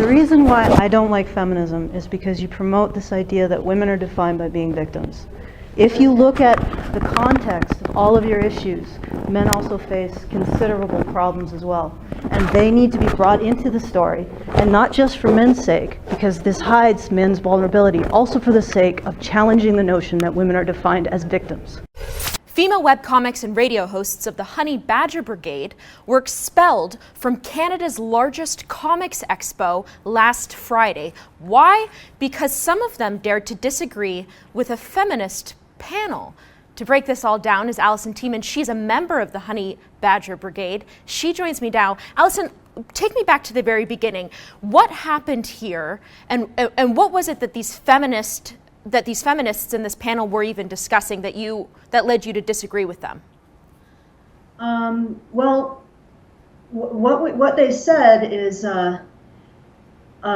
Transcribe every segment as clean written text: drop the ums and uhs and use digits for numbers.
The reason why I don't like feminism is because you promote this idea that women are defined by being victims. If you look at the context of all of your issues, men also face considerable problems as well. And they need to be brought into the story, and not just for men's sake, because this hides men's vulnerability, also for the sake of challenging the notion that women are defined as victims. Female webcomics and radio hosts of the Honey Badger Brigade were expelled from Canada's largest comics expo last Friday. Why? Because some of them dared to disagree with a feminist panel. To break this all down is Alison Tieman. She's a member of the Honey Badger Brigade. She joins me now. Alison, take me back to the very beginning. What happened here, and what was it that these feminists in this panel were even discussing that led you to disagree with them? Well, what they said is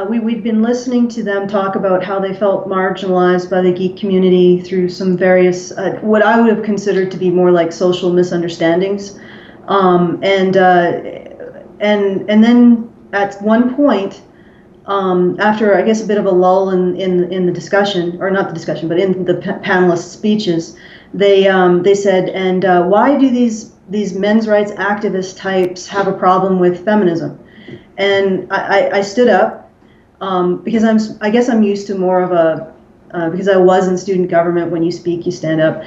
we'd been listening to them talk about how they felt marginalized by the geek community through some various what I would have considered to be more like social misunderstandings, and then at one point, after I guess a bit of a lull in the discussion, or not the discussion, but in the panelists' speeches, they said, and why do these men's rights activist types have a problem with feminism? And I stood up because I guess I'm used to more of a because I was in student government. When you speak, you stand up.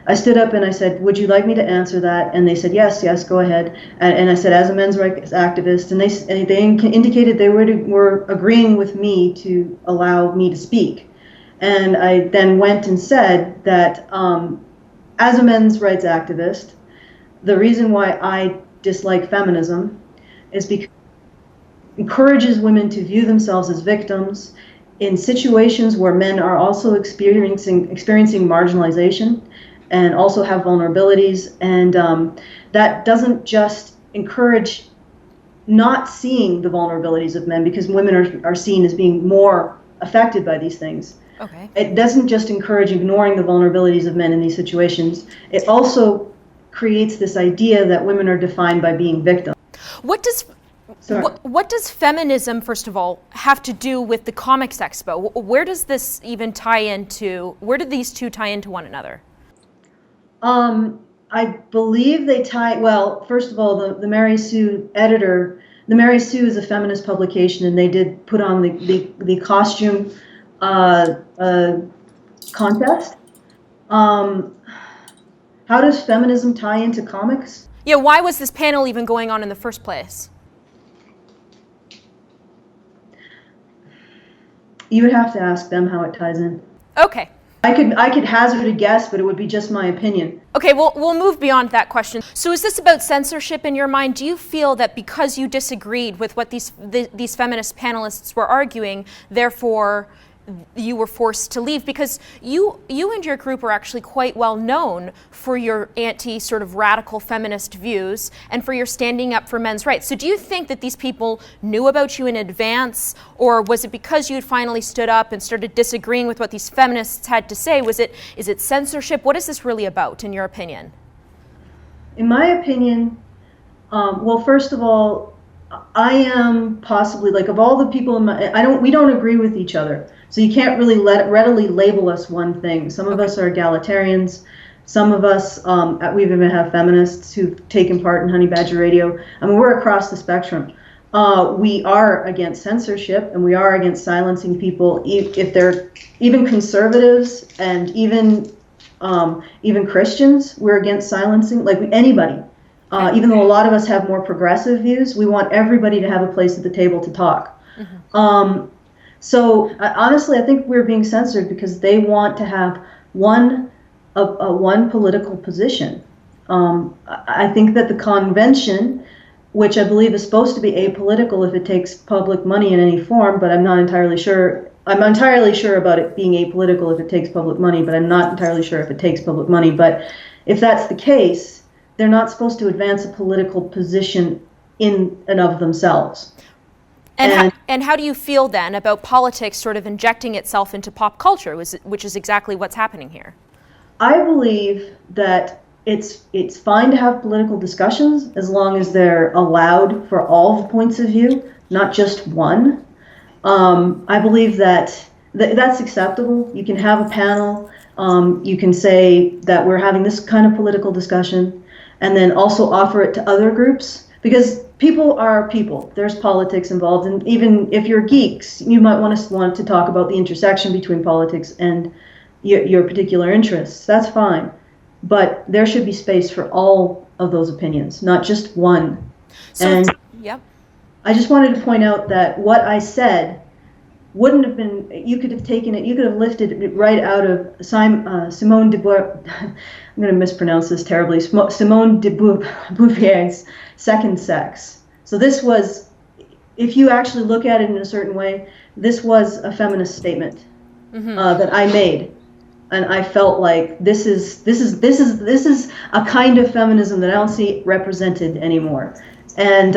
I stood up and I said, would you like me to answer that? And they said, yes, go ahead. And I said, as a men's rights activist, and they indicated they were agreeing with me to allow me to speak. And I then went and said that as a men's rights activist, the reason why I dislike feminism is because it encourages women to view themselves as victims in situations where men are also experiencing marginalization and also have vulnerabilities, and that doesn't just encourage not seeing the vulnerabilities of men, because women are seen as being more affected by these things. Okay. It doesn't just encourage ignoring the vulnerabilities of men in these situations. It also creates this idea that women are defined by being victims. What does feminism, first of all, have to do with the Comics Expo? Where does this even tie into? Where did these two tie into one another? I believe they tie, well, first of all, the Mary Sue editor, the Mary Sue is a feminist publication, and they did put on the costume contest. How does feminism tie into comics? Yeah, why was this panel even going on in the first place? You would have to ask them how it ties in. Okay. I could hazard a guess, but it would be just my opinion. Okay, well, we'll move beyond that question. So is this about censorship in your mind? Do you feel that because you disagreed with what these feminist panelists were arguing, therefore you were forced to leave? Because you and your group are actually quite well known for your sort of radical feminist views and for your standing up for men's rights. So do you think that these people knew about you in advance, or was it because you had finally stood up and started disagreeing with what these feminists had to say? Is it censorship? What is this really about, in your opinion? In my opinion, well, first of all, I am possibly, like, of all the people we don't agree with each other. So you can't really readily label us one thing. Some of us are egalitarians. Some of us, we even have feminists who've taken part in Honey Badger Radio. I mean, we're across the spectrum. We are against censorship, and we are against silencing people, if they're even conservatives and even Christians. We're against silencing, like, anybody. Even though a lot of us have more progressive views, we want everybody to have a place at the table to talk. Mm-hmm. So honestly, I think we're being censored because they want to have one political position. I think that the convention, which I believe is supposed to be apolitical if it takes public money in any form, but I'm not entirely sure. I'm entirely sure about it being apolitical if it takes public money, but I'm not entirely sure if it takes public money. But if that's the case, they're not supposed to advance a political position in and of themselves. And how do you feel then about politics sort of injecting itself into pop culture, which is exactly what's happening here? I believe that it's fine to have political discussions as long as they're allowed for all the points of view, not just one. I believe that's acceptable. You can have a panel. You can say that we're having this kind of political discussion, and then also offer it to other groups, because people are people. There's politics involved, and even if you're geeks, you might want to talk about the intersection between politics and your particular interests. That's fine. But there should be space for all of those opinions, not just one. And yep. I just wanted to point out that what I said wouldn't have been, you could have taken it, you could have lifted it right out of Simone de Beauvoir, I'm going to mispronounce this terribly, Simone de Beauvoir's Second Sex. So this was, if you actually look at it in a certain way, this was a feminist statement that I made. And I felt like this is a kind of feminism that I don't see represented anymore. And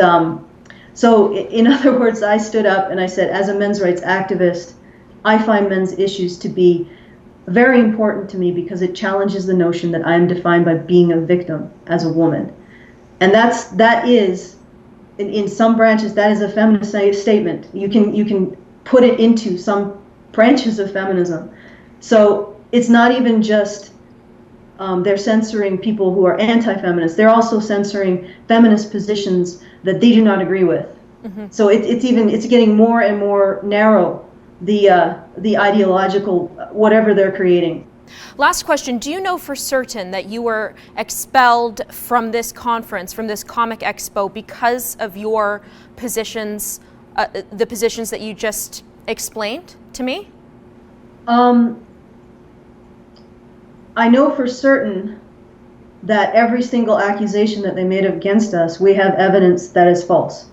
so in other words, I stood up and I said, as a men's rights activist, I find men's issues to be very important to me because it challenges the notion that I am defined by being a victim as a woman. And that is, in some branches, that is a feminist statement. You can put it into some branches of feminism. So it's not even just they're censoring people who are anti-feminist. They're also censoring feminist positions that they do not agree with. So it's getting more and more narrow, the ideological whatever they're creating. Last question: do you know for certain that you were expelled from this conference, from this Comic Expo, because of your positions, the positions that you just explained to me? I know for certain that every single accusation that they made against us, we have evidence that is false.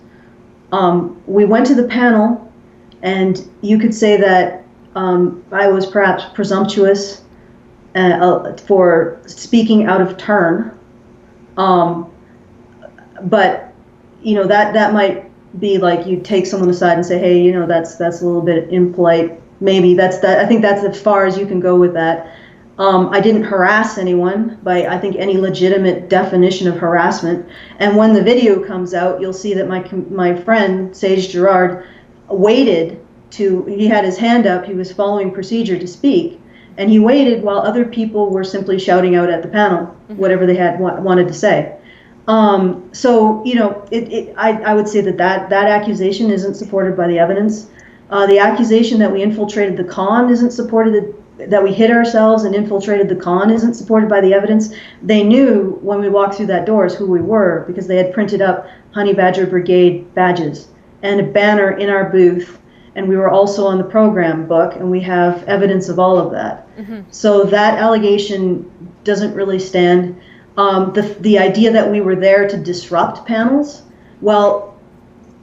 We went to the panel, and you could say that I was perhaps presumptuous for speaking out of turn. But that might be like you take someone aside and say, hey, that's a little bit impolite. Maybe I think that's as far as you can go with that. I didn't harass anyone by, I think, any legitimate definition of harassment. And when the video comes out, you'll see that my friend, Sage Gerard, waited he had his hand up, he was following procedure to speak, and he waited while other people were simply shouting out at the panel, whatever they had wanted to say. So, I would say that accusation isn't supported by the evidence. The accusation that we infiltrated the con isn't supported, that we hid ourselves and infiltrated the con isn't supported by the evidence. They knew when we walked through that doors who we were, because they had printed up Honey Badger Brigade badges and a banner in our booth, and we were also on the program book, and we have evidence of all of that. So that allegation doesn't really stand. The idea that we were there to disrupt panels, well,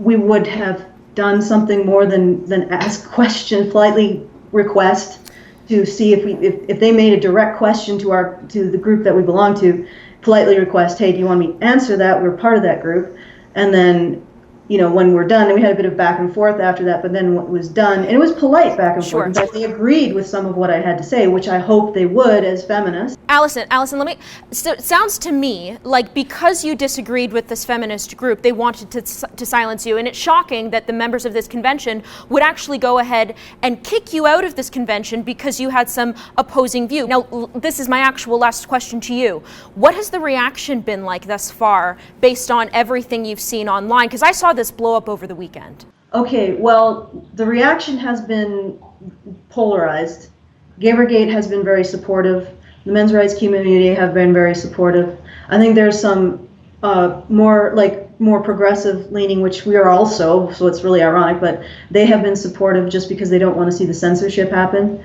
we would have done something more than ask questions, politely request to see if they made a direct question to the group that we belong to, politely request, hey, do you want me to answer that? We're part of that group. And then, when we're done, and we had a bit of back and forth after that, but then what was done, and it was polite back and forth. In fact, they agreed with some of what I had to say, which I hope they would as feminists. Alison, it sounds to me like because you disagreed with this feminist group, they wanted to silence you, and it's shocking that the members of this convention would actually go ahead and kick you out of this convention because you had some opposing view. Now, this is my actual last question to you. What has the reaction been like thus far, based on everything you've seen online? Because I saw this blow up over the weekend. Okay, well, the reaction has been polarized. Gamergate has been very supportive. The men's rights community have been very supportive. I think there's some more progressive leaning, which we are also, so it's really ironic, but they have been supportive just because they don't want to see the censorship happen.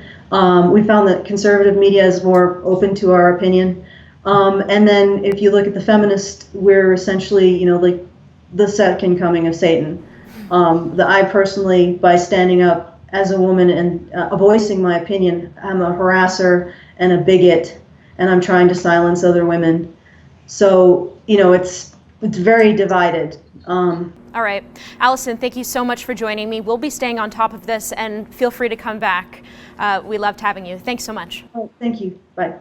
We found that conservative media is more open to our opinion. And then if you look at the feminists, we're essentially, like the second coming of Satan. I personally, by standing up as a woman and voicing my opinion, I'm a harasser and a bigot, and I'm trying to silence other women. So, it's very divided. All right. Alison, thank you so much for joining me. We'll be staying on top of this, and feel free to come back. We loved having you. Thanks so much. Oh, thank you. Bye.